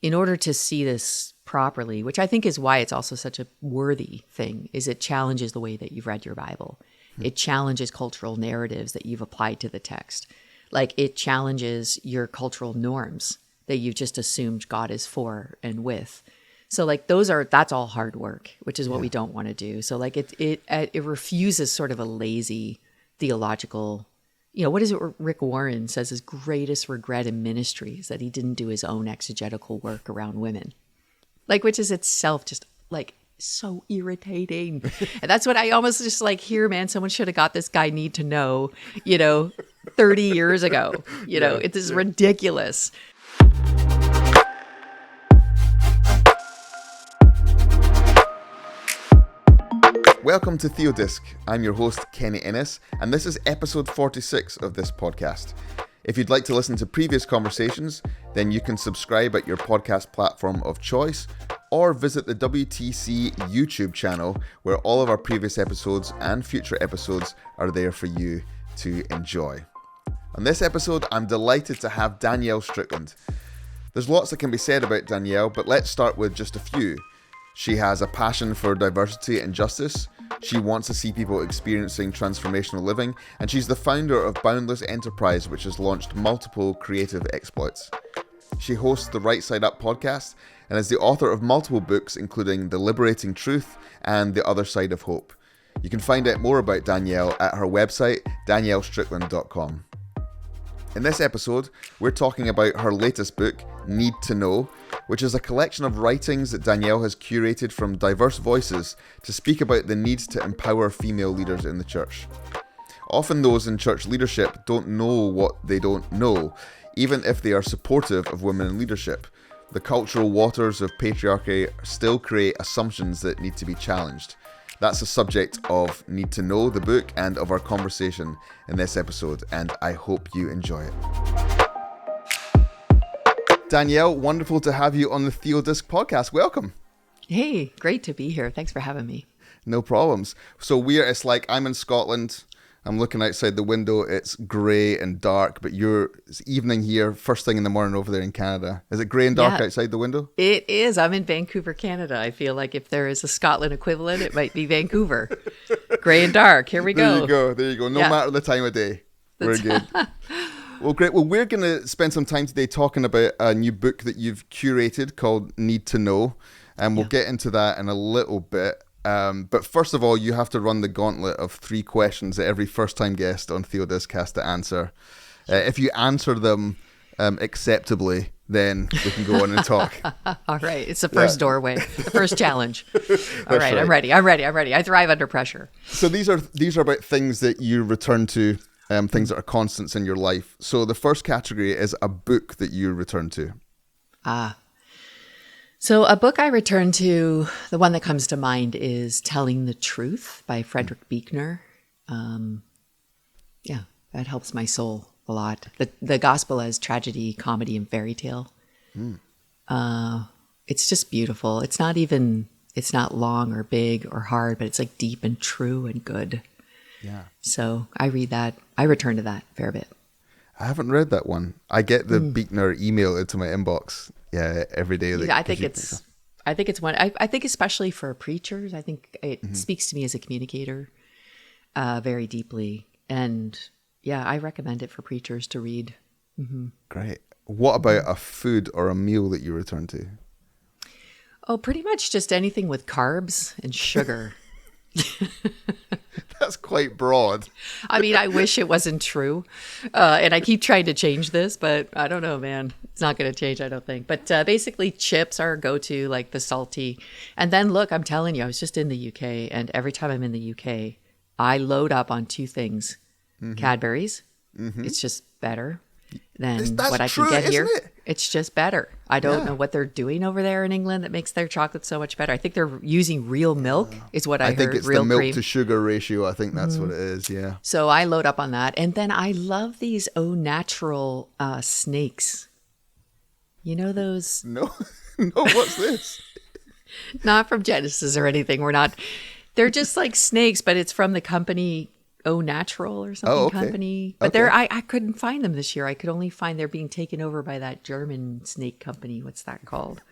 in order to see this properly, which I think is why it's also such a worthy thing, is it challenges the way that you've read your Bible. It challenges cultural narratives that you've applied to the text. Like it challenges your cultural norms that you've just assumed God is for and with. So like that's all hard work, which is what we don't want to do. So like it refuses sort of a lazy theological, what is it Rick Warren says his greatest regret in ministry is that he didn't do his own exegetical work around women. Like, which is itself just like so irritating. And that's what I almost just like hear, man, someone should have got this guy Need to Know, 30 years ago. It is ridiculous. Welcome to Theodisc. I'm your host, Kenny Innes, and this is episode 46 of this podcast. If you'd like to listen to previous conversations, then you can subscribe at your podcast platform of choice, or visit the WTC YouTube channel, where all of our previous episodes and future episodes are there for you to enjoy. On this episode, I'm delighted to have Danielle Strickland. There's lots that can be said about Danielle, but let's start with just a few. She has a passion for diversity and justice. She wants to see people experiencing transformational living, and she's the founder of Boundless Enterprise, which has launched multiple creative exploits. She hosts the Right Side Up podcast and is the author of multiple books, including The Liberating Truth and The Other Side of Hope. You can find out more about Danielle at her website, daniellestrickland.com. In this episode, we're talking about her latest book, Need to Know, which is a collection of writings that Danielle has curated from diverse voices to speak about the need to empower female leaders in the church. Often those in church leadership don't know what they don't know, even if they are supportive of women in leadership. The cultural waters of patriarchy still create assumptions that need to be challenged. That's the subject of Need to Know, the book, and of our conversation in this episode, and I hope you enjoy it. Danielle, wonderful to have you on the Theodisc podcast. Welcome. Hey, great to be here. Thanks for having me. No problems. So it's like I'm in Scotland. I'm looking outside the window. It's grey and dark, but it's evening here, first thing in the morning over there in Canada. Is it grey and dark outside the window? It is. I'm in Vancouver, Canada. I feel like if there is a Scotland equivalent, it might be Vancouver. Grey and dark. Here we go. There you go. No matter the time of day. We're good. Well, great. Well, we're going to spend some time today talking about a new book that you've curated called Need to Know, and we'll get into that in a little bit. But first of all, you have to run the gauntlet of 3 questions that every first-time guest on Theodisc has to answer. If you answer them acceptably, then we can go on and talk. All right. It's the first doorway, the first challenge. All right. I'm ready. I thrive under pressure. So these are about things that you return to, things that are constants in your life. So the first category is a book that you return to. So a book I return to, the one that comes to mind is Telling the Truth by Frederick Buechner. That helps my soul a lot. The gospel as tragedy, comedy, and fairy tale. It's just beautiful. It's not long or big or hard, but it's like deep and true and good. Yeah. So I read that. I return to that a fair bit. I haven't read that one. I get the Buechner email into my inbox. Yeah, every day. I think it's one. I think especially for preachers, I think it speaks to me as a communicator very deeply, and I recommend it for preachers to read. Great. What about a food or a meal that you return to? Oh, pretty much just anything with carbs and sugar. That's quite broad. I mean, I wish it wasn't true. And I keep trying to change this, but I don't know, man. It's not going to change, I don't think. But basically, chips are a go-to, like the salty. And then, look, I'm telling you, I was just in the UK, and every time I'm in the UK, I load up on 2 things. Cadbury's. It's just better than what I can get here. It's just better. I don't know what they're doing over there in England that makes their chocolate so much better. I think they're using real milk is what I heard. I think it's real the milk cream to sugar ratio. I think that's what it is, yeah. So I load up on that. And then I love these au natural snakes. You know those? No, what's this? Not from Genesis or anything. They're just like snakes, but it's from the company Au Natural or something okay. company. But Okay. I couldn't find them this year. I could only find they're being taken over by that German snake company. What's that called?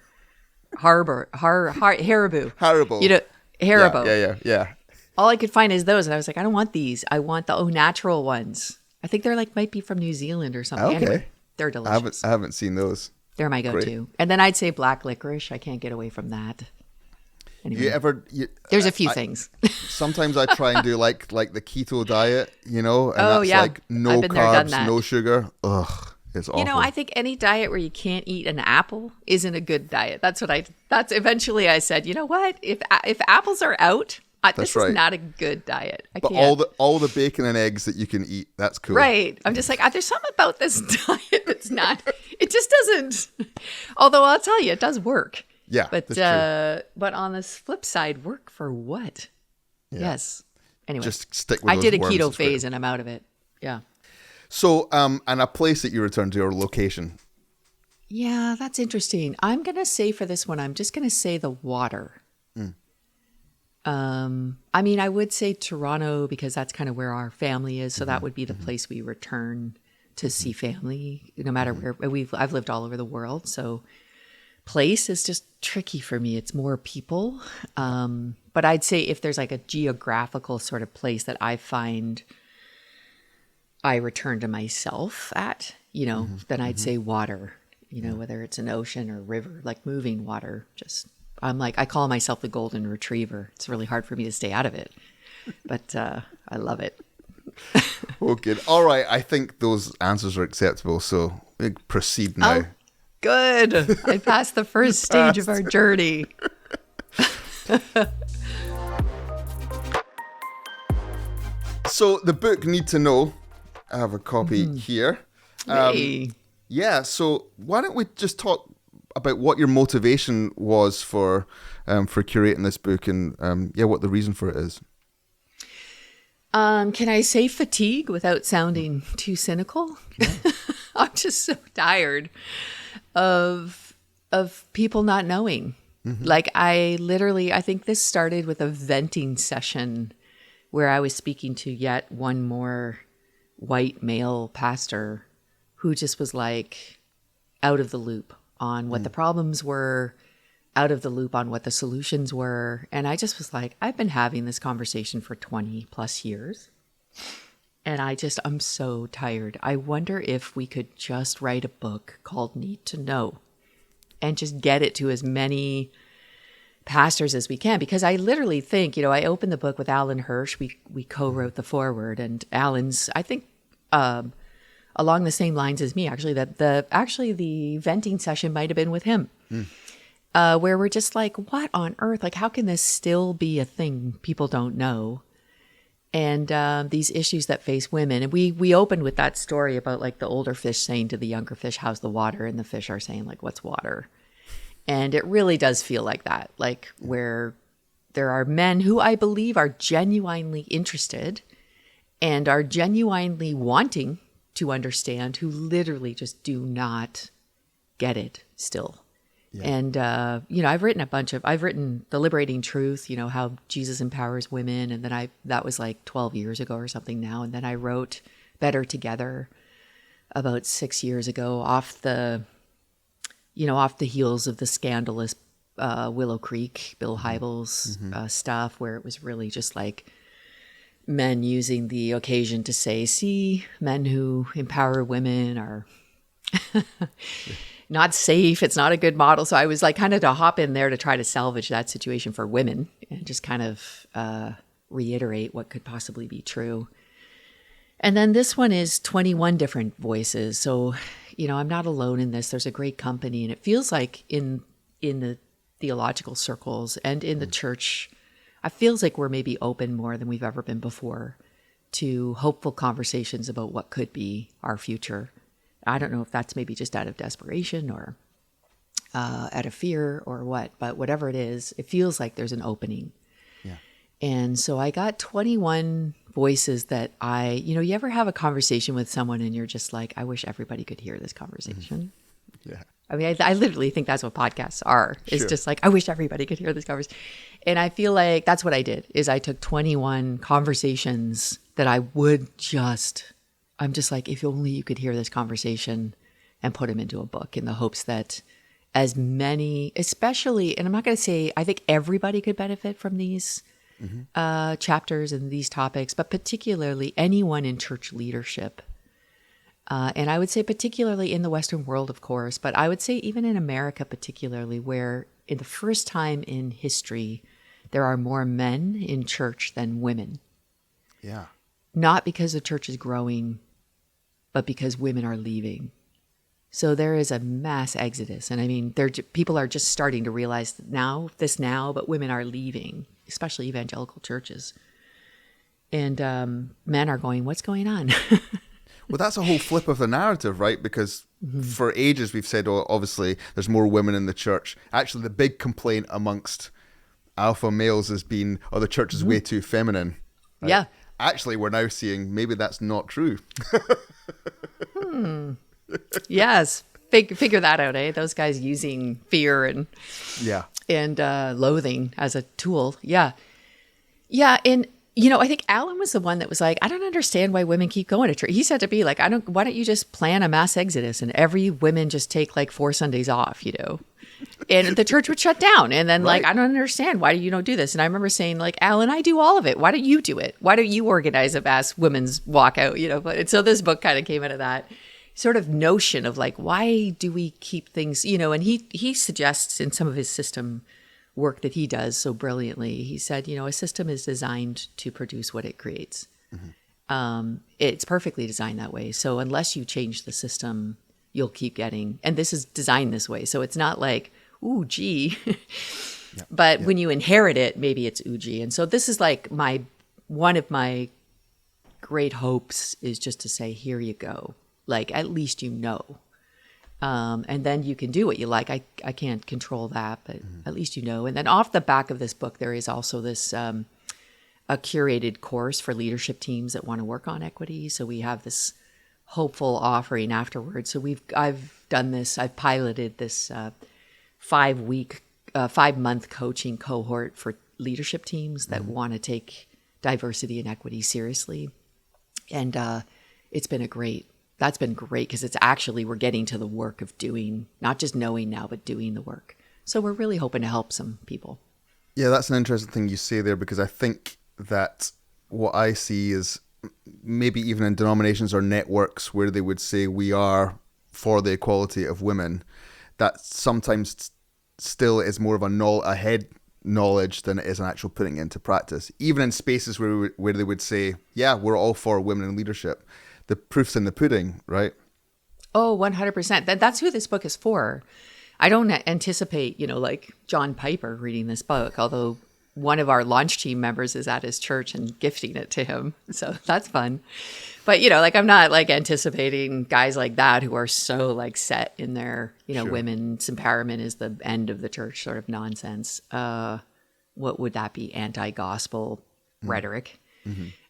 Haribo. Haribo. You know, Haribo. Yeah. All I could find is those. And I was like, I don't want these. I want the Au Natural ones. I think they're might be from New Zealand or something. Okay. Anyway, they're delicious. I haven't seen those. They're my go-to. And then I'd say black licorice. I can't get away from that. Anyway, there's a few things. Sometimes I try and do like the keto diet, and that's like no I've been there, done carbs, that. no sugar. Ugh, it's awful. I think any diet where you can't eat an apple isn't a good diet. That's eventually I said, you know what? If apples are out, this is not a good diet. I but can't. all the bacon and eggs that you can eat, that's cool. Right. I'm just like, there's something about this diet that's not, it just doesn't. Although I'll tell you, it does work. Yeah, but that's true. But on this flip side, work for what? Yeah. Yes. Anyway, just stick with. I did a worms, keto phase and I'm out of it. Yeah. So, and a place that you return to or location. Yeah, that's interesting. I'm gonna say for this one, I'm just gonna say the water. I mean, I would say Toronto because that's kind of where our family is. So that would be the place we return to see family, no matter where I've lived all over the world. So place is just tricky for me. It's more people. But I'd say if there's like a geographical sort of place that I find I return to myself at, then I'd say water, whether it's an ocean or river, like moving water. I call myself the golden retriever. It's really hard for me to stay out of it, but I love it. Oh, good. All right. I think those answers are acceptable. So we proceed now. Oh, good. I passed the first stage of our journey. So the book Need to Know, I have a copy here. Hey. Yeah. So why don't we just talk about what your motivation was for curating this book and what the reason for it is. Can I say fatigue without sounding too cynical? Yeah. I'm just so tired of people not knowing. Like I think this started with a venting session where I was speaking to yet one more white male pastor who just was like out of the loop on what the problems were, out of the loop on what the solutions were. And I just was like, I've been having this conversation for 20 plus years. And I'm so tired. I wonder if we could just write a book called Need to Know and just get it to as many pastors as we can. Because I literally think, I opened the book with Alan Hirsch. We co-wrote the foreword, and Alan's, I think, along the same lines as me, actually, that the venting session might have been with him, where we're just like, what on earth? Like, how can this still be a thing people don't know? And these issues that face women. And we opened with that story about like the older fish saying to the younger fish, how's the water? And the fish are saying like, what's water? And it really does feel like that, like where there are men who I believe are genuinely interested and are genuinely wanting to understand, who literally just do not get it still. Yeah. And, I've written The Liberating Truth, how Jesus empowers women. And then that was like 12 years ago or something now. And then I wrote Better Together about 6 years ago off the heels of the scandalous Willow Creek, Bill Hybels stuff, where it was really just like men using the occasion to say, see, men who empower women are not safe. It's not a good model. So I was like kind of to hop in there to try to salvage that situation for women and just kind of reiterate what could possibly be true. And then this one is 21 different voices. So, I'm not alone in this. There's a great company, and it feels like in the theological circles and in the church, it feels like we're maybe open more than we've ever been before to hopeful conversations about what could be our future. I don't know if that's maybe just out of desperation or out of fear or what, but whatever it is, it feels like there's an opening. Yeah. And so I got 21 voices that you ever have a conversation with someone and you're just like, I wish everybody could hear this conversation. Yeah. I mean, I literally think that's what podcasts are. It's just like, I wish everybody could hear this conversation. And I feel like that's what I did, is I took 21 conversations that I'm just like, if only you could hear this conversation and put them into a book, in the hopes that as many, especially, and I'm not going to say, I think everybody could benefit from these chapters and these topics, but particularly anyone in church leadership. And I would say particularly in the Western world, of course, but I would say even in America particularly, where in the first time in history, there are more men in church than women. Yeah. Not because the church is growing, but because women are leaving. So there is a mass exodus. And I mean, people are just starting to realize now, but women are leaving, especially evangelical churches. And men are going, what's going on? Well, that's a whole flip of the narrative, right? Because for ages we've said, oh, obviously, there's more women in the church. Actually, the big complaint amongst alpha males has been, oh, the church is way too feminine. Right? Yeah. Actually, we're now seeing maybe that's not true. Yes. Figure that out, eh? Those guys using fear and loathing as a tool. Yeah. Yeah. And, I think Alan was the one that was like, I don't understand why women keep going to church. He said to me, like, why don't you just plan a mass exodus and every women just take like 4 Sundays off, and the church would shut down. And then like, I don't understand. Why do you don't do this? And I remember saying like, Alan, I do all of it. Why don't you do it? Why don't you organize a mass women's walkout? And so this book kind of came out of that sort of notion of like, why do we keep things, and he suggests in some of his system work that he does so brilliantly. He said, a system is designed to produce what it creates. It's perfectly designed that way. So unless you change the system, you'll keep getting, and this is designed this way. So it's not like, ooh, gee, but when you inherit it, maybe it's ooh, gee. And so this is like one of my great hopes is just to say, here you go. Like, at least and then you can do what you like. I can't control that, but at least And then off the back of this book, there is also this a curated course for leadership teams that want to work on equity. So we have this hopeful offering afterwards. So I've done this. I've piloted this 5-month coaching cohort for leadership teams that want to take diversity and equity seriously, and that's been great because it's actually, we're getting to the work of doing, not just knowing now, but doing the work. So we're really hoping to help some people. Yeah, that's an interesting thing you say there, because I think that what I see is maybe even in denominations or networks where they would say we are for the equality of women, that sometimes still is more of a head knowledge than it is an actual putting it into practice. Even in spaces where they would say, yeah, we're all for women in leadership. The proof's in the pudding, right? Oh, 100%. That's who this book is for. I don't anticipate, like John Piper reading this book, although one of our launch team members is at his church and gifting it to him. So that's fun. But, I'm not like anticipating guys like that who are so like set in their, sure, women's empowerment is the end of the church sort of nonsense. What would that be? Anti-gospel rhetoric.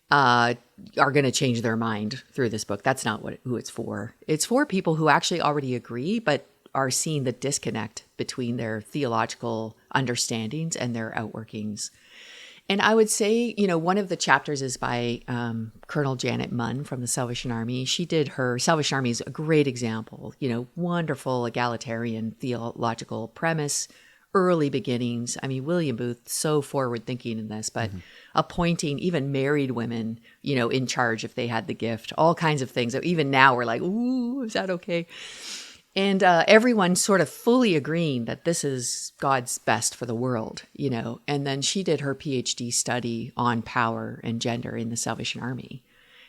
Are going to change their mind through this book. That's not who it's for. It's for people who actually already agree, but are seeing the disconnect between their theological understandings and their outworkings. And I would say, one of the chapters is by Colonel Janet Munn from the Salvation Army. She did her Salvation Army is a great example, wonderful egalitarian theological premise, early beginnings. I mean, William Booth, so forward thinking in this, but appointing even married women, in charge if they had the gift, all kinds of things that even now we're like, ooh, is that okay? And everyone sort of fully agreeing that this is God's best for the world, And then she did her PhD study on power and gender in the Salvation Army,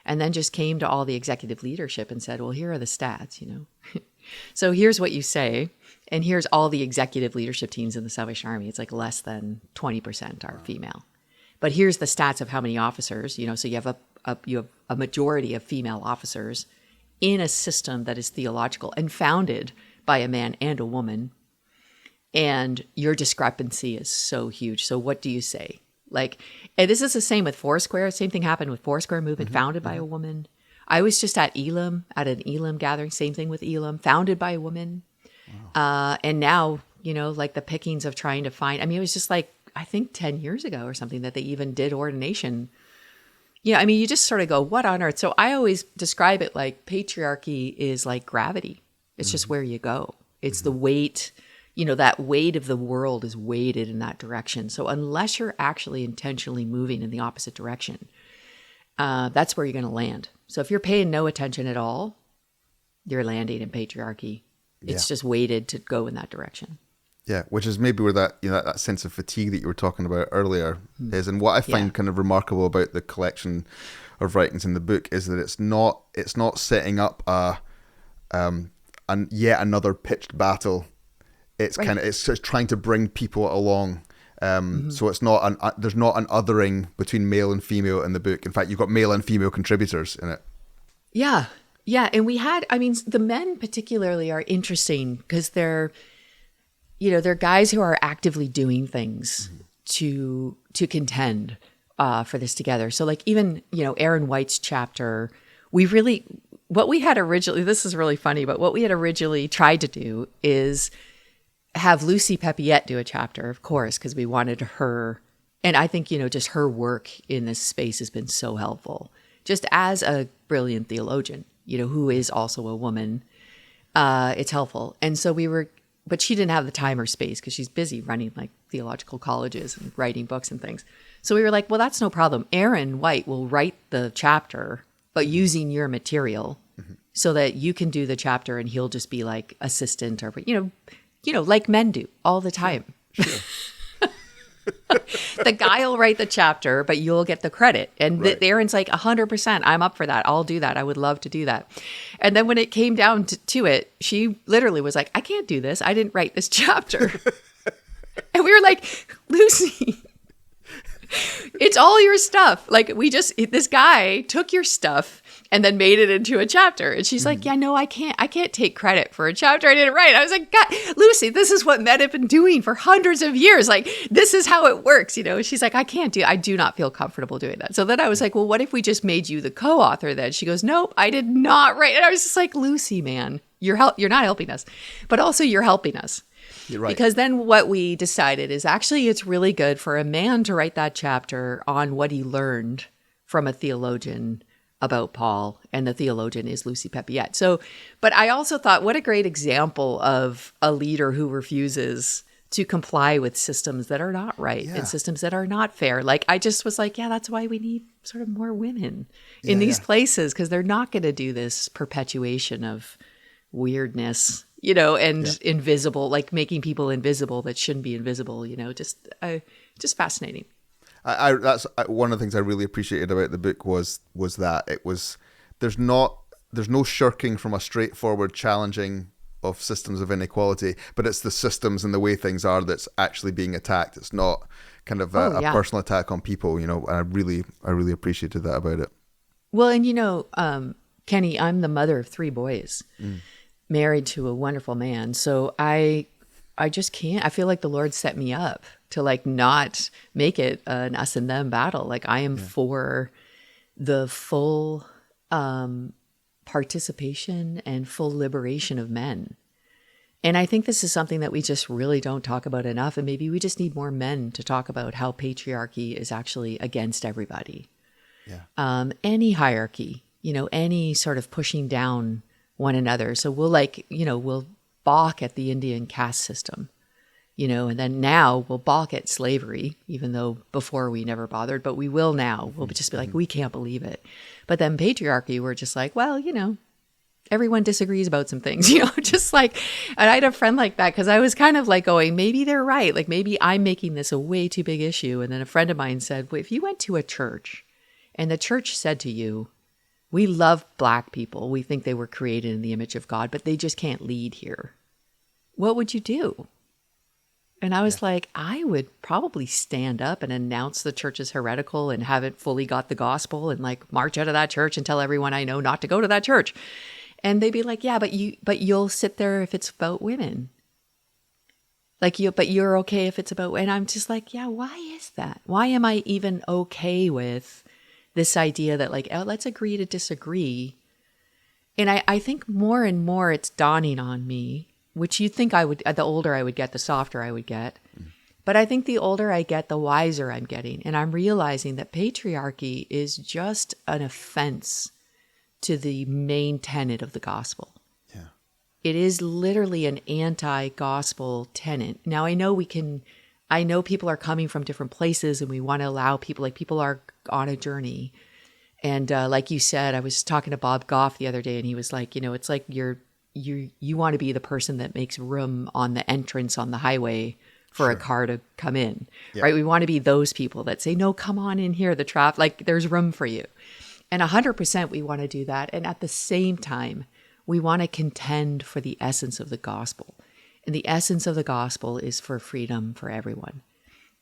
and then just came to all the executive leadership and said, well, here are the stats, So here's what you say. And here's all the executive leadership teams in the Salvation Army. It's like less than 20% are female. But here's the stats of how many officers, so you have a majority of female officers in a system that is theological and founded by a man and a woman. And your discrepancy is so huge. So what do you say? And this is the same with Foursquare. Same thing happened with Foursquare movement, founded by a woman. I was just at Elam, at an Elam gathering. Same thing with Elam, founded by a woman. Wow. And now, the pickings of trying to find, it was just like, I think 10 years ago or something that they even did ordination I mean, you just sort of go, what on earth? So I always describe it like patriarchy is like gravity. It's just where you go. It's the weight, that weight of the world is weighted in that direction. So unless you're actually intentionally moving in the opposite direction, that's where you're going to land. So if you're paying no attention at all, you're landing in patriarchy. It's just weighted to go in that direction. Yeah, which is maybe where that that sense of fatigue that you were talking about earlier is, and what I find kind of remarkable about the collection of writings in the book is that it's not setting up yet another pitched battle. It's it's trying to bring people along. So it's not there's not an othering between male and female in the book. In fact, you've got male and female contributors in it. Yeah, and the men particularly are interesting because they're guys who are actively doing things to contend for this together. So like even, Aaron White's chapter, what we had originally, this is really funny, but what we had originally tried to do is have Lucy Peppiette do a chapter, of course, because we wanted her. And I think, just her work in this space has been so helpful. Just as a brilliant theologian, who is also a woman, it's helpful. And so but she didn't have the time or space because she's busy running like theological colleges and writing books and things. So we were like, well, that's no problem. Aaron White will write the chapter, but using your material so that you can do the chapter and he'll just be like assistant or, like men do all the time. Sure. The guy will write the chapter, but you'll get the credit. And Aaron's like 100%. I'm up for that. I'll do that. I would love to do that. And then when it came down to it, she literally was like, I can't do this. I didn't write this chapter. And we were like, Lucy, it's all your stuff. Like this guy took your stuff and then made it into a chapter. And she's like, yeah, no, I can't take credit for a chapter I didn't write. I was like, God, Lucy, this is what men have been doing for hundreds of years. Like, this is how it works, She's like, I do not feel comfortable doing that. So then I was like, well, what if we just made you the co-author then? She goes, nope, I did not write. And I was just like, Lucy, man, you're not helping us, but also you're helping us. You're right. Because then what we decided is actually it's really good for a man to write that chapter on what he learned from a theologian about Paul, and the theologian is Lucy Peppiette. So, but I also thought, what a great example of a leader who refuses to comply with systems that are not right and systems that are not fair. Like, I just was like, yeah, that's why we need sort of more women in these places, because they're not going to do this perpetuation of weirdness, and invisible, like making people invisible that shouldn't be invisible, just fascinating. That's one of the things I really appreciated about the book was that there's no shirking from a straightforward challenging of systems of inequality, but it's the systems and the way things are that's actually being attacked. It's not kind of a personal attack on people, and I really appreciated that about it. Well, and Kenny, I'm the mother of 3 boys, married to a wonderful man. So I just can't. I feel like the Lord set me up to like not make it an us and them battle. Like I am for the full participation and full liberation of men. And I think this is something that we just really don't talk about enough. And maybe we just need more men to talk about how patriarchy is actually against everybody. Yeah. Any hierarchy, any sort of pushing down one another. So we'll balk at the Indian caste system. And then now we'll balk at slavery, even though before we never bothered, but we will now. We'll just be like, we can't believe it. But then patriarchy, we're just like, well, everyone disagrees about some things, just like, and I had a friend like that because I was kind of like going, maybe they're right. Like maybe I'm making this a way too big issue. And then a friend of mine said, well, if you went to a church and the church said to you, we love Black people, we think they were created in the image of God, but they just can't lead here, what would you do? And I was like, I would probably stand up and announce the church is heretical and haven't fully got the gospel and like march out of that church and tell everyone I know not to go to that church. And they'd be like, yeah, but you'll sit there if it's about women. But you're okay if it's about, and I'm just like, yeah, why is that? Why am I even okay with this idea that like, oh, let's agree to disagree? And I think more and more it's dawning on me, which you think I would, the older I would get, the softer I would get. But I think the older I get, the wiser I'm getting. And I'm realizing that patriarchy is just an offense to the main tenet of the gospel. Yeah. It is literally an anti-gospel tenet. Now, I know people are coming from different places, and we want to allow people, like, people are on a journey. And like you said, I was talking to Bob Goff the other day, and he was like, it's like you want to be the person that makes room on the entrance on the highway for a car to come in, right? We want to be those people that say, no, come on in here. The traffic, like, there's room for you. And 100% we want to do that. And at the same time, we want to contend for the essence of the gospel. And the essence of the gospel is for freedom for everyone.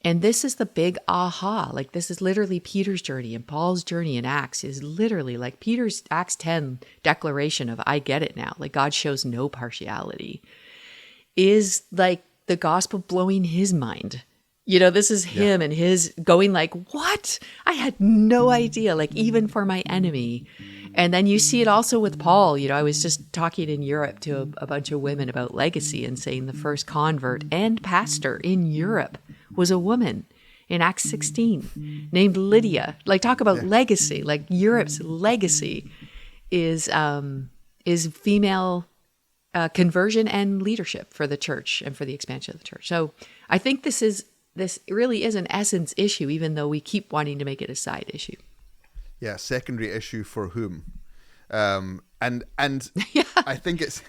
And this is the big aha. Like, this is literally Peter's journey, and Paul's journey in Acts is literally like Peter's Acts 10 declaration of, I get it now. Like, God shows no partiality, is like the gospel blowing his mind. This is him and his going like, what? I had no idea, like, even for my enemy. And then you see it also with Paul. I was just talking in Europe to a bunch of women about legacy and saying the first convert and pastor in Europe was a woman in Acts 16 named Lydia. Like, talk about legacy. Like, Europe's legacy is female conversion and leadership for the church and for the expansion of the church. So I think this really is an essence issue, even though we keep wanting to make it a side issue. Yeah, secondary issue for whom? And I think it's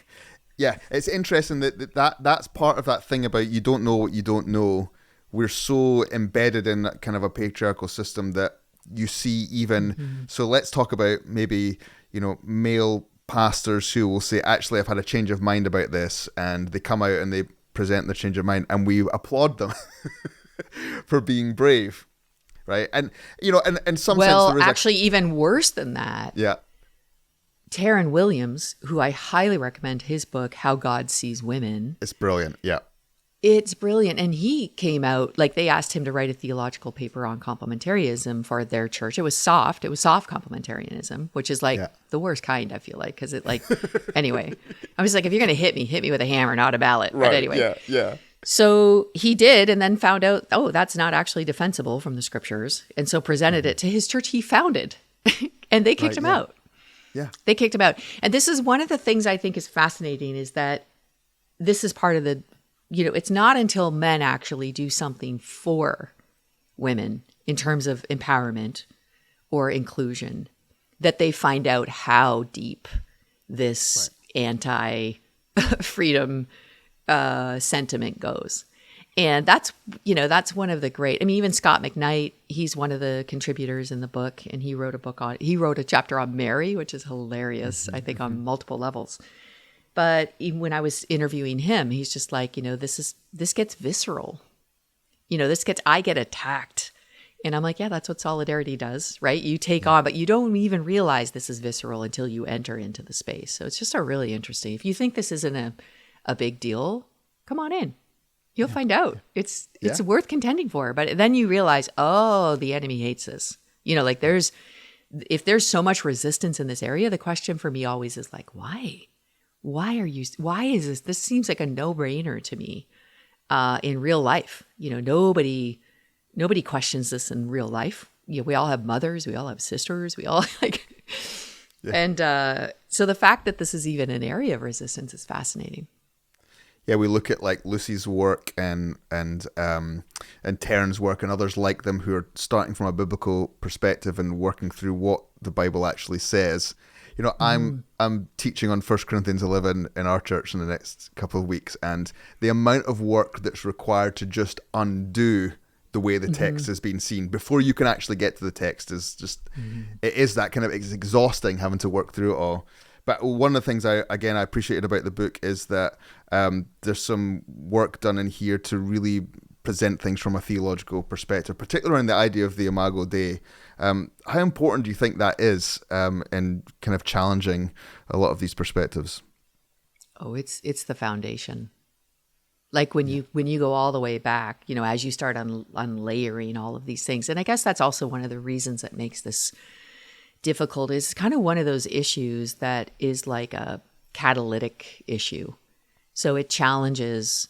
interesting that's part of that thing about you don't know what you don't know. We're so embedded in that kind of a patriarchal system that you see even. So let's talk about maybe, male pastors who will say, actually, I've had a change of mind about this, and they come out and they present the change of mind, and we applaud them for being brave, right? And in some sense, there is actually even worse than that. Yeah, Taryn Williams, who I highly recommend his book, How God Sees Women. It's brilliant. Yeah. It's brilliant. And he came out, like, they asked him to write a theological paper on complementarianism for their church. It was soft complementarianism, which is like the worst kind, I feel like, because it, like, anyway, I was like, if you're going to hit me with a hammer, not a mallet. Right. But anyway. Yeah. So he did, and then found out, that's not actually defensible from the scriptures. And so presented it to his church he founded, and they kicked him out. Yeah. They kicked him out. And this is one of the things I think is fascinating, is that this is part of the, it's not until men actually do something for women in terms of empowerment or inclusion that they find out how deep this anti-freedom sentiment goes. And that's one of the great, even Scott McKnight, he's one of the contributors in the book, and he wrote a chapter on Mary, which is hilarious, I think, on multiple levels. But even when I was interviewing him, he's just like, this gets visceral. I get attacked. And I'm like, yeah, that's what solidarity does, right? You take on, but you don't even realize this is visceral until you enter into the space. So it's just a really interesting, if you think this isn't a big deal, come on in. You'll find out. It's worth contending for. But then you realize, the enemy hates this. If there's so much resistance in this area, the question for me always is like, why? Why is this? This seems like a no-brainer to me in real life. Nobody questions this in real life. We all have mothers. We all have sisters. We all and so the fact that this is even an area of resistance is fascinating. Yeah, we look at like Lucy's work and Taryn's work and others like them who are starting from a biblical perspective and working through what the Bible actually says. I'm teaching on 1 Corinthians 11 in our church in the next couple of weeks, and the amount of work that's required to just undo the way the text has been seen before you can actually get to the text is just, it is that kind of, it's exhausting having to work through it all. But one of the things I appreciated about the book is that there's some work done in here to really present things from a theological perspective, particularly in the idea of the Imago Dei. How important do you think that is in kind of challenging a lot of these perspectives? Oh, it's the foundation. Like when you go all the way back, as you start unlayering all of these things. And I guess that's also one of the reasons that makes this difficult, is kind of one of those issues that is like a catalytic issue. So it challenges,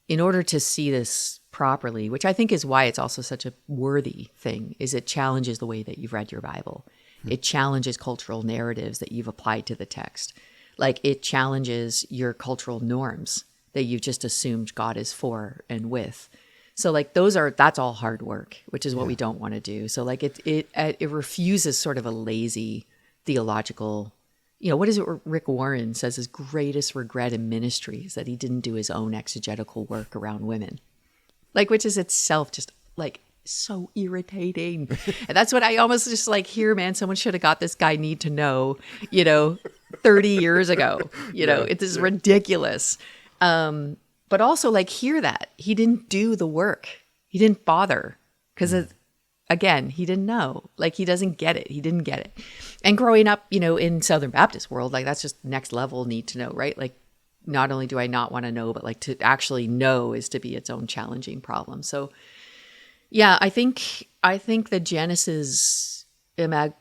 in order to see this properly, which I think is why it's also such a worthy thing, is it challenges the way that you've read your Bible. It challenges cultural narratives that you've applied to the text. Like it challenges your cultural norms that you've just assumed God is for and with. So like that's all hard work, which is what we don't want to do. So like it refuses sort of a lazy theological, what is it Rick Warren says his greatest regret in ministry is that he didn't do his own exegetical work around women. Like, which is itself just like so irritating. And that's what I almost just like hear, man, someone should have got this guy Need to Know, 30 years ago. It is ridiculous. But also like hear that he didn't do the work. He didn't bother because again, he didn't know. Like he doesn't get it. He didn't get it. And growing up, in Southern Baptist world, like that's just next level need to know, right? Like not only do I not want to know, but like to actually know is to be its own challenging problem. So yeah, I think the Genesis Imago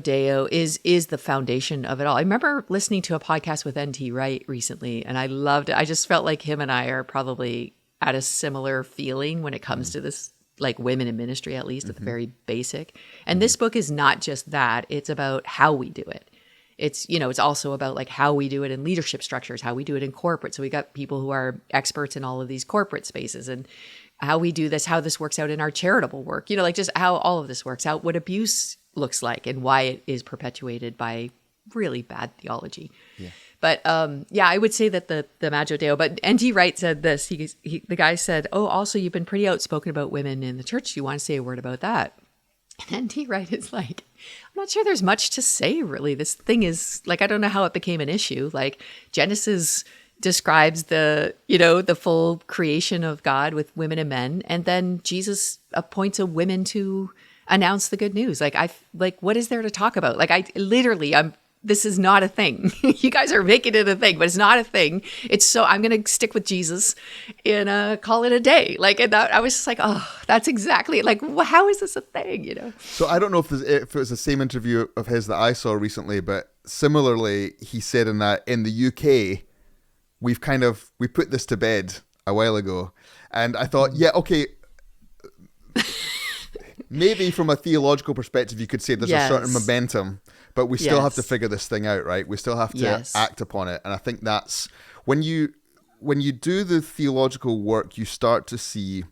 Deo is the foundation of it all. I remember listening to a podcast with N.T. Wright recently, and I loved it. I just felt like him and I are probably at a similar feeling when it comes to this, like women in ministry, at least at the very basic. And this book is not just that; it's about how we do it. It's it's also about like how we do it in leadership structures, how we do it in corporate. So we got people who are experts in all of these corporate spaces and how we do this, how this works out in our charitable work, like just how all of this works out, what abuse looks like and why it is perpetuated by really bad theology. Yeah. But I would say that the Imago Deo, but N.T. Wright said this, the guy said, oh, also you've been pretty outspoken about women in the church. Do you want to say a word about that? And N.T. Wright is like, I'm not sure there's much to say really. This thing is like, I don't know how it became an issue. Like Genesis describes the full creation of God with women and men. And then Jesus appoints a women to announce the good news. What is there to talk about? Like this is not a thing. You guys are making it a thing, but it's not a thing. I'm going to stick with Jesus and call it a day. And I was just like, oh, that's exactly like, how is this a thing? So I don't know if it was the same interview of his that I saw recently, but similarly, he said in the UK, we put this to bed a while ago. And I thought, yeah, okay, maybe from a theological perspective, you could say there's a certain momentum, but we still have to figure this thing out, right? We still have to act upon it. And I think that's when you do the theological work, you start to see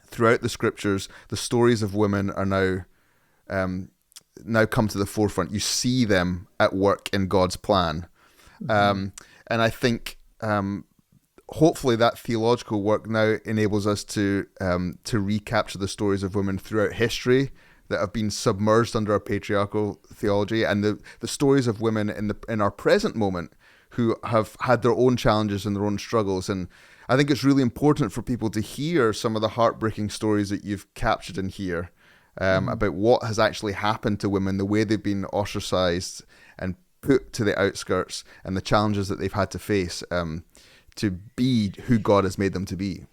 throughout the scriptures, the stories of women are now come to the forefront. You see them at work in God's plan. And I think hopefully that theological work now enables us to recapture the stories of women throughout history that have been submerged under our patriarchal theology, and the stories of women in our present moment who have had their own challenges and their own struggles. And I think it's really important for people to hear some of the heartbreaking stories that you've captured in here about what has actually happened to women, the way they've been ostracized and put to the outskirts, and the challenges that they've had to face to be who God has made them to be.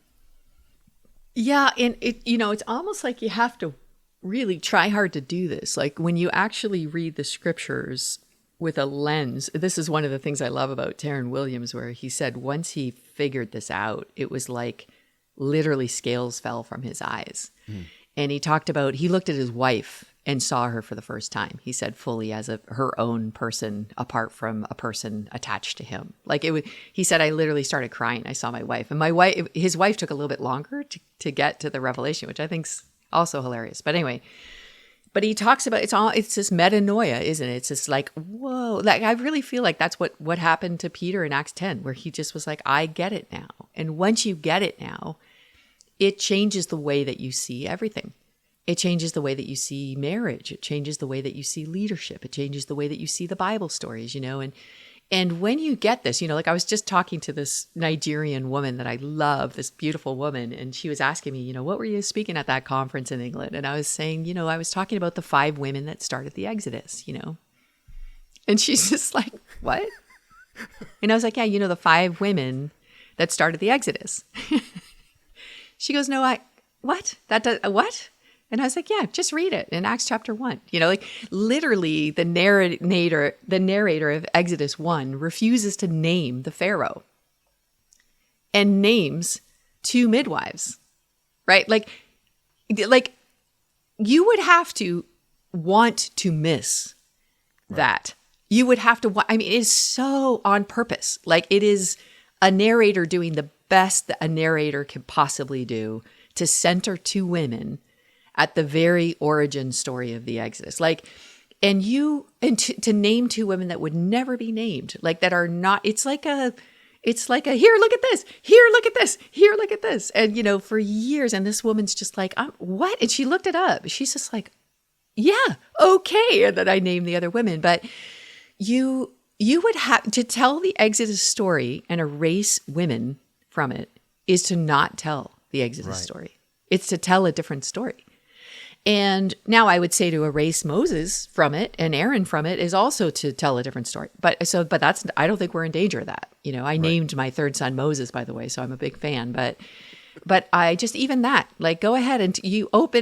Yeah, and it's almost like you have to really try hard to do this. Like when you actually read the scriptures with a lens, this is one of the things I love about Taryn Williams, where he said once he figured this out, it was like literally scales fell from his eyes. And he talked about, he looked at his wife and saw her for the first time. He said fully as her own person, apart from a person attached to him. He said, I literally started crying. I saw my wife, and his wife took a little bit longer to get to the revelation, which I think's also hilarious. But anyway, but he talks about, it's this metanoia, isn't it? It's just like, whoa, like I really feel like that's what happened to Peter in Acts 10, where he just was like, I get it now. And once you get it now, it changes the way that you see everything. It changes the way that you see marriage. It changes the way that you see leadership. It changes the way that you see the Bible stories, and when you get this, like I was just talking to this Nigerian woman that I love, this beautiful woman, and she was asking me, what were you speaking at that conference in England? And I was saying, I was talking about the 5 women that started the Exodus, And she's just like, what? And I was like, yeah, the 5 women that started the Exodus. She goes, no, what? What? And I was like, yeah, just read it in Acts chapter 1. Literally the narrator of Exodus 1 refuses to name the Pharaoh and names 2 midwives. right? Like you would have to want to miss that. You would have to, I mean, it is so on purpose. Like it is a narrator doing the best that a narrator can possibly do to center two women at the very origin story of the Exodus. Like, and to name two women that would never be named, like that are not, it's like a, here, look at this, here, look at this, here, look at this. And, you know, for years, and this woman's just like, what? And she looked it up. She's just like, yeah, okay. And then I named the other women. But you would have to tell the Exodus story and erase women from it is to not tell the Exodus story. It's to tell a different story. And now I would say to erase Moses from it and Aaron from it is also to tell a different story. But that's, I don't think we're in danger of that. You know, I named my third son Moses, by the way, so I'm a big fan. But I just, even that, like, go ahead and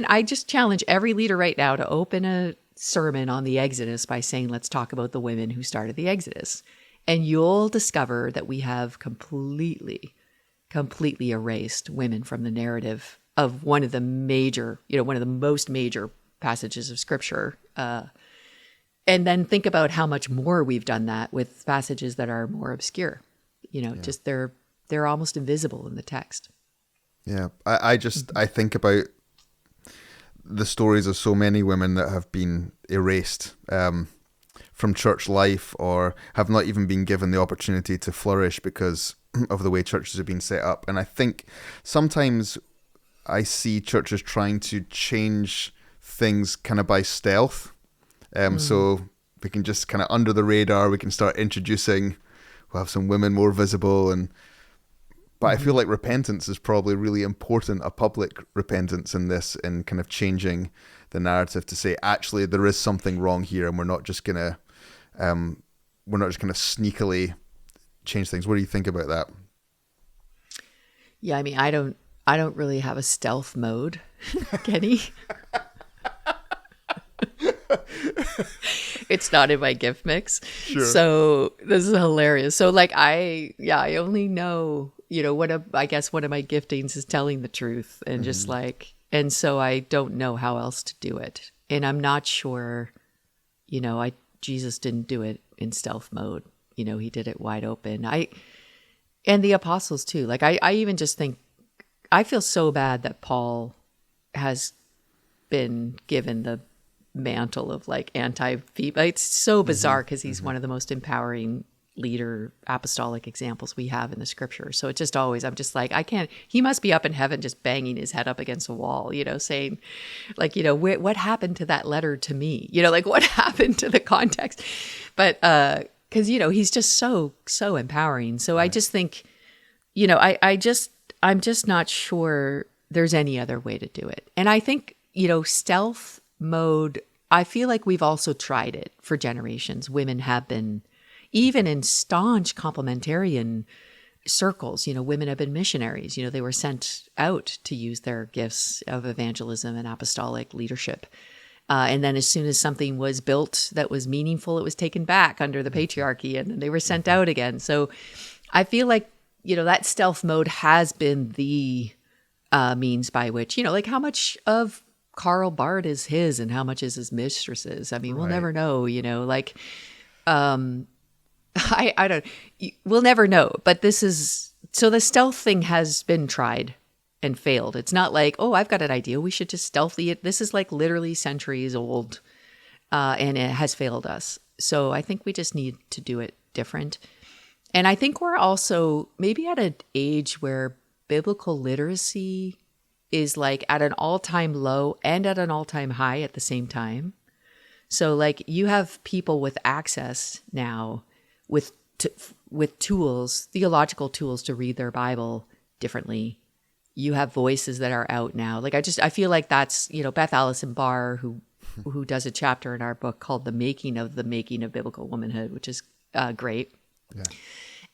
I just challenge every leader right now to open a sermon on the Exodus by saying, let's talk about the women who started the Exodus. And you'll discover that we have completely erased women from the narrative of one of the most major passages of scripture. And then think about how much more we've done that with passages that are more obscure. You know, just they're almost invisible in the text. Yeah. I think about the stories of so many women that have been erased from church life or have not even been given the opportunity to flourish because of the way churches have been set up. And I think sometimes I see churches trying to change things kind of by stealth. So we can just kind of under the radar, we can start introducing, we'll have some women more visible. But I feel like repentance is probably really important, a public repentance in this, in kind of changing the narrative to say, actually, there is something wrong here, and we're not just gonna sneakily change things. What do you think about that? Yeah, I mean, I don't really have a stealth mode, Kenny. It's not in my gift mix. Sure. So this is hilarious. So like I only know, you know, I guess one of my giftings is telling the truth and just like, and so I don't know how else to do it. And I'm not sure, you know, Jesus didn't do it in stealth mode. You know, he did it wide open. And the apostles too. Like I even just think, I feel so bad that Paul has been given the mantle of like anti-female. It's so bizarre because he's one of the most empowering leader apostolic examples we have in the scripture. So it just always, I'm just like, he must be up in heaven just banging his head up against a wall, you know, saying like, you know, what happened to that letter to me? You know, like what happened to the context? But because, you know, he's just so empowering. So I just think, you know, I'm just not sure there's any other way to do it. And I think, you know, stealth mode, I feel like we've also tried it for generations. Women have been, even in staunch complementarian circles, you know, women have been missionaries. You know, they were sent out to use their gifts of evangelism and apostolic leadership. And then as soon as something was built that was meaningful, it was taken back under the patriarchy and then they were sent out again. So I feel like, you know, that stealth mode has been the means by which, you know, like how much of Karl Barth is his and how much is his mistress's. I mean, we'll never know, you know, like, we'll never know. But so the stealth thing has been tried and failed. It's not like, oh, I've got an idea, we should just stealthy it. This is like literally centuries old and it has failed us. So I think we just need to do it different. And I think we're also maybe at an age where biblical literacy is like at an all-time low and at an all-time high at the same time. So like you have people with access now with tools, theological tools to read their Bible differently. You have voices that are out now. Like I feel like that's, you know, Beth Allison Barr, who does a chapter in our book called The Making of Biblical Womanhood, which is great. Yeah.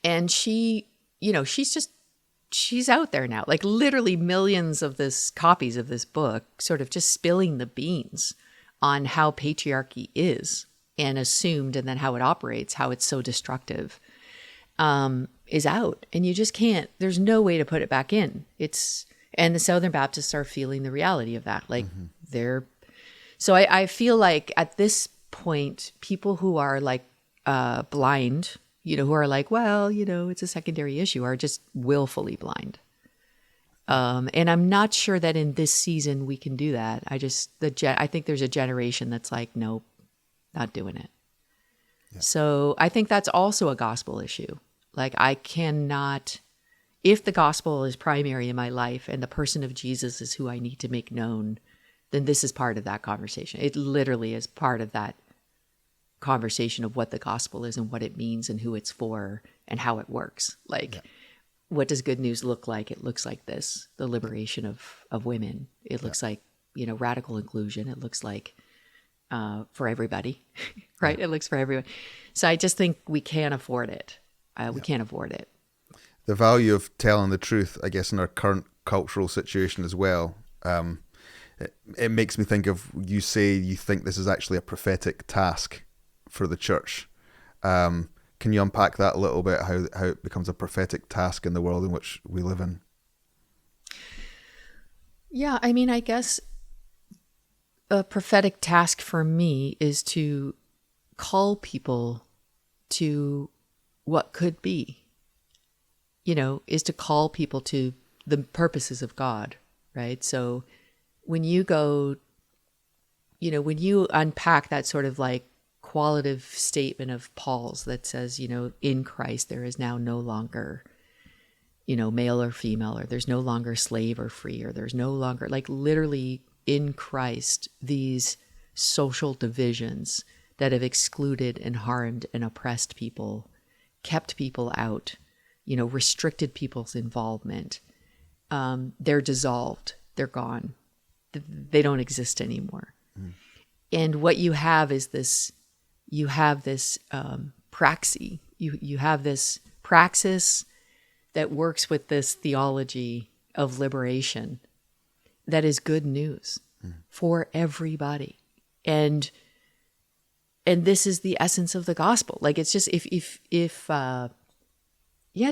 And she, you know, she's out there now, like literally millions of copies of this book, sort of just spilling the beans on how patriarchy is and assumed, and then how it operates, how it's so destructive, is out. And you just can't, there's no way to put it back in. And the Southern Baptists are feeling the reality of that. Like so I feel like at this point, people who are like blind, who are like, well, it's a secondary issue, are just willfully blind. And I'm not sure that in this season we can do that. I think there's a generation that's like, nope, not doing it. Yeah. So I think that's also a gospel issue. Like I cannot, if the gospel is primary in my life and the person of Jesus is who I need to make known, then this is part of that conversation. It literally is part of that conversation of what the gospel is and what it means and who it's for and how it works. Like, what does good news look like? It looks like this: the liberation of women. It looks like, radical inclusion. It looks like for everybody, right? It looks for everyone. So I just think we can't afford it. We can't afford it. The value of telling the truth, I guess, in our current cultural situation as well. It makes me think of, you say you think this is actually a prophetic task for the church. Can you unpack that a little bit, how it becomes a prophetic task in the world in which we live in? Yeah, I mean, I guess a prophetic task for me is to call people to what could be, is to call people to the purposes of God, right? So when you go, when you unpack that sort of like qualitative statement of Paul's that says, in Christ there is now no longer, male or female, or there's no longer slave or free, or there's no longer, like literally in Christ, these social divisions that have excluded and harmed and oppressed people, kept people out, restricted people's involvement. They're dissolved. They're gone. They don't exist anymore. And what you have is this, praxis. You have this praxis that works with this theology of liberation that is good news for everybody. And this is the essence of the gospel. Like, it's just,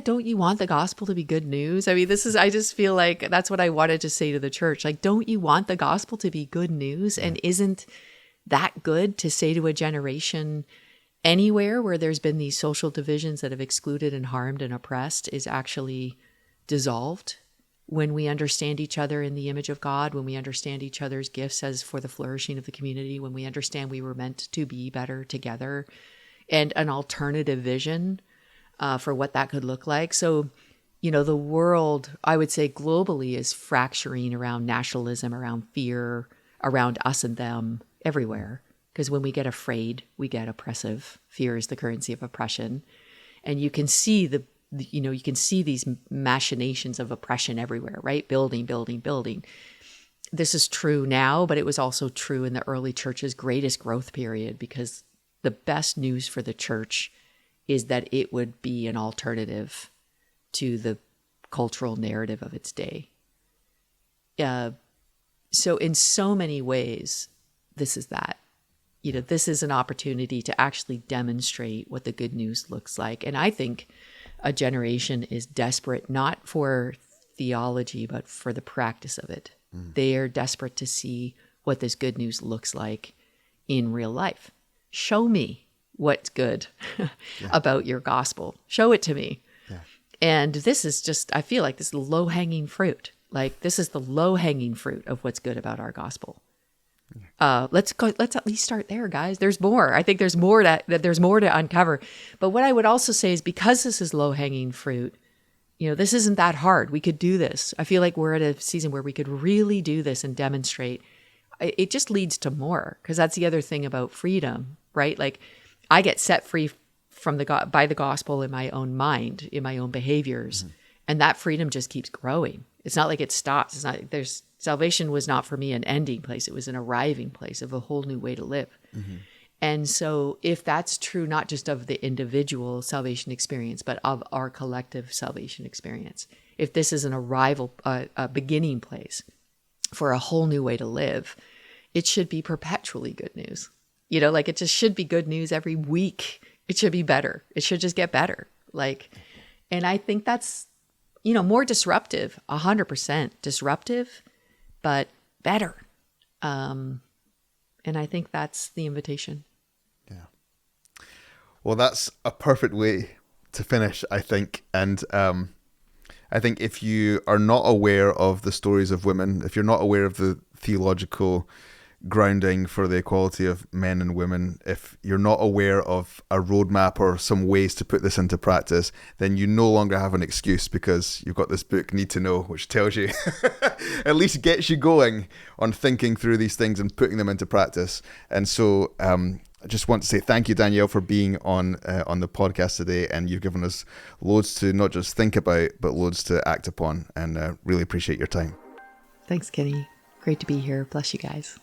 don't you want the gospel to be good news? I mean, I just feel like that's what I wanted to say to the church. Like, don't you want the gospel to be good news? And isn't that good to say to a generation anywhere where there's been these social divisions that have excluded and harmed and oppressed is actually dissolved when we understand each other in the image of God, when we understand each other's gifts as for the flourishing of the community, when we understand we were meant to be better together, and an alternative vision for what that could look like. So, the world, I would say globally, is fracturing around nationalism, around fear, around us and them, everywhere. Because when we get afraid, we get oppressive. Fear is the currency of oppression. And you can see you can see these machinations of oppression everywhere, right? Building. This is true now, but it was also true in the early church's greatest growth period, because the best news for the church is that it would be an alternative to the cultural narrative of its day. So in so many ways, this is that. This is an opportunity to actually demonstrate what the good news looks like. And I think a generation is desperate, not for theology, but for the practice of it. They are desperate to see what this good news looks like in real life. Show me what's good about your gospel. Show it to me. Yeah. And this is just, I feel like this is low-hanging fruit. Like, this is the low-hanging fruit of what's good about our gospel. Let's at least start there, guys. There's more. I think there's more to uncover. But what I would also say is, because this is low-hanging fruit, this isn't that hard. We could do this. I feel like we're at a season where we could really do this and demonstrate. It just leads to more, because that's the other thing about freedom, right? Like, I get set free from by the gospel in my own mind, in my own behaviors, and that freedom just keeps growing. It's not like it stops. It's not. Salvation was not for me an ending place. It was an arriving place of a whole new way to live. And so if that's true, not just of the individual salvation experience, but of our collective salvation experience, if this is an arrival, a beginning place for a whole new way to live, it should be perpetually good news. Like, it just should be good news every week. It should be better. It should just get better. And I think that's more disruptive, 100% disruptive, but better. And I think that's the invitation. Yeah. Well, that's a perfect way to finish, I think. And I think if you are not aware of the stories of women, if you're not aware of the theological grounding for the equality of men and women, if you're not aware of a roadmap or some ways to put this into practice, then you no longer have an excuse, because you've got this book, Need to Know, which tells you, at least gets you going on thinking through these things and putting them into practice. And so I just want to say thank you, Danielle, for being on the podcast today, and you've given us loads to not just think about, but loads to act upon, and really appreciate your time. Thanks, Kenny. Great to be here. Bless you guys.